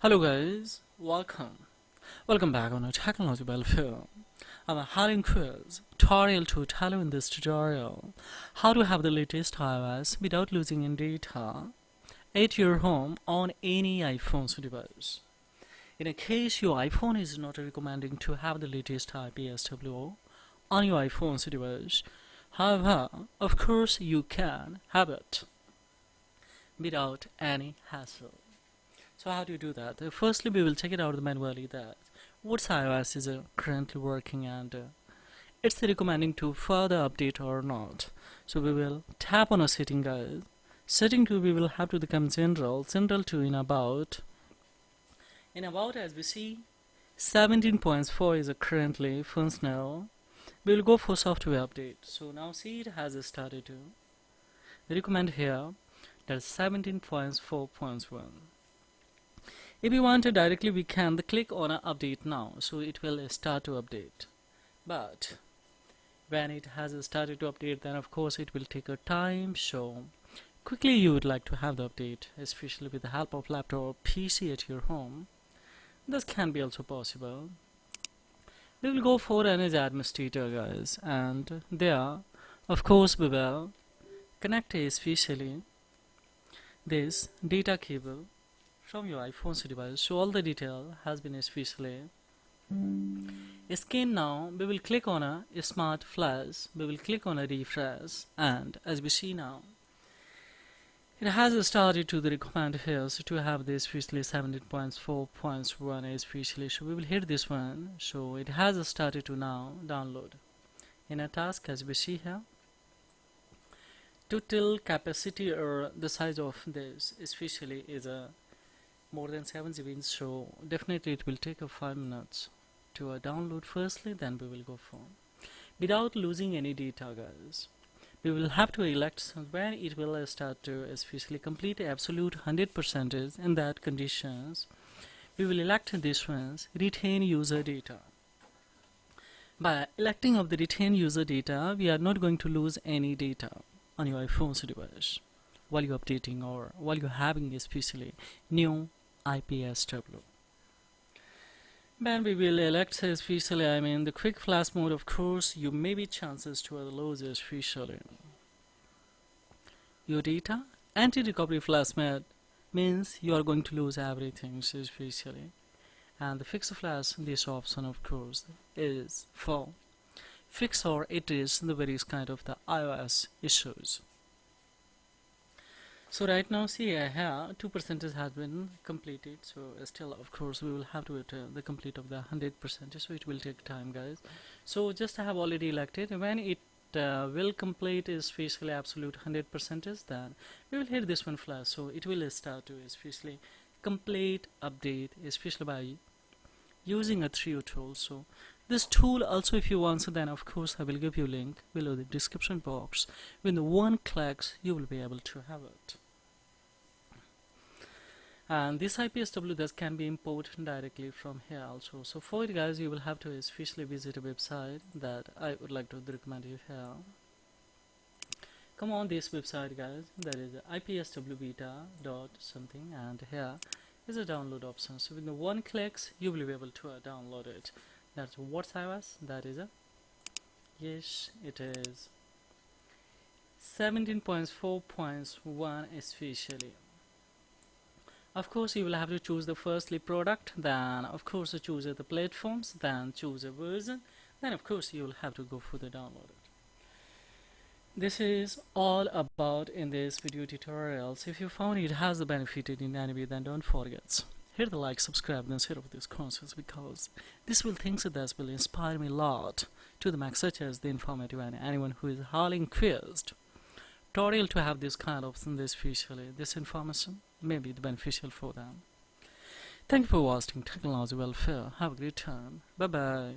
Hello guys, welcome back on a technology welfare. I'm a hiring quiz tutorial to tell you in this tutorial how to have the latest iOS without losing any data at your home on any iPhone device. In a case your iPhone is not recommending to have the latest IPSW on your iPhone device, however, of course you can have it without any hassle. So how do you do that? Firstly, we will check it out manually that what iOS is currently working and it's recommending to further update or not. So we will tap on a setting, guys. Setting 2 we will have to become general 2 in about as we see 17.4 is currently functional. We will go for software update. So now see it has started to recommend here that 17.4.1. If you want to directly, we can click on update now, so it will start to update. But when it has started to update, then of course it will take a time. So quickly you would like to have the update, especially with the help of laptop or PC at your home. This can be also possible. We will go for an administrator, guys, and there of course we will connect especially this data cable from your iPhone device. So all the detail has been especially scanned. Now we will click on a smart flash, we will click on a refresh, and as we see now it has started to the recommend here so to have this especially 17.4.1 especially. So we will hit this one, so it has started to now download in a task. As we see here, total capacity or the size of this especially is a more than 7 GB, so definitely it will take 5 minutes to download firstly, then we will go for without losing any data, guys. We will have to elect when it will start to especially complete absolute 100%. In that conditions we will elect this one's retain user data. By electing of the retain user data, we are not going to lose any data on your iPhone device while you're updating or while you're having especially new IPSW. Then we will elect especially the quick flash mode. Of course you may be chances to lose especially your data. Anti-recovery flash mode means you are going to lose everything especially, and the fix flash, this option of course is for fix or it is the various kind of the iOS issues. So right now see here 2% has been completed, so still of course we will have to the complete of the 100%, so it will take time, guys. So just I have already elected when it will complete especially absolute 100%, then we will hit this one flash, so it will start to especially complete update especially by using a trio tool. So this tool also if you want, so then of course I will give you a link below the description box. With the one clicks you will be able to have it. And this IPSW this can be imported directly from here also. So for it, guys, you will have to especially visit a website that I would like to recommend you here. Come on this website, guys, that is ipswbeta.something, and here is a download option. So with the one clicks you will be able to download it. That's what's iOS, that is yes, it is 17.4.1 especially. Of course you will have to choose the firstly product, then of course choose the platforms, then choose a version, then of course you will have to go for the download. This is all about in this video tutorials. If you found it has benefited in any way, then don't forget hit the like, subscribe, then share of this content, because this will things that will inspire me a lot to the max, such as the informative and anyone who is highly quizzed tutorial to have this kind of this information may be beneficial for them. Thank you for watching Technology Welfare. Have a great time. Bye bye.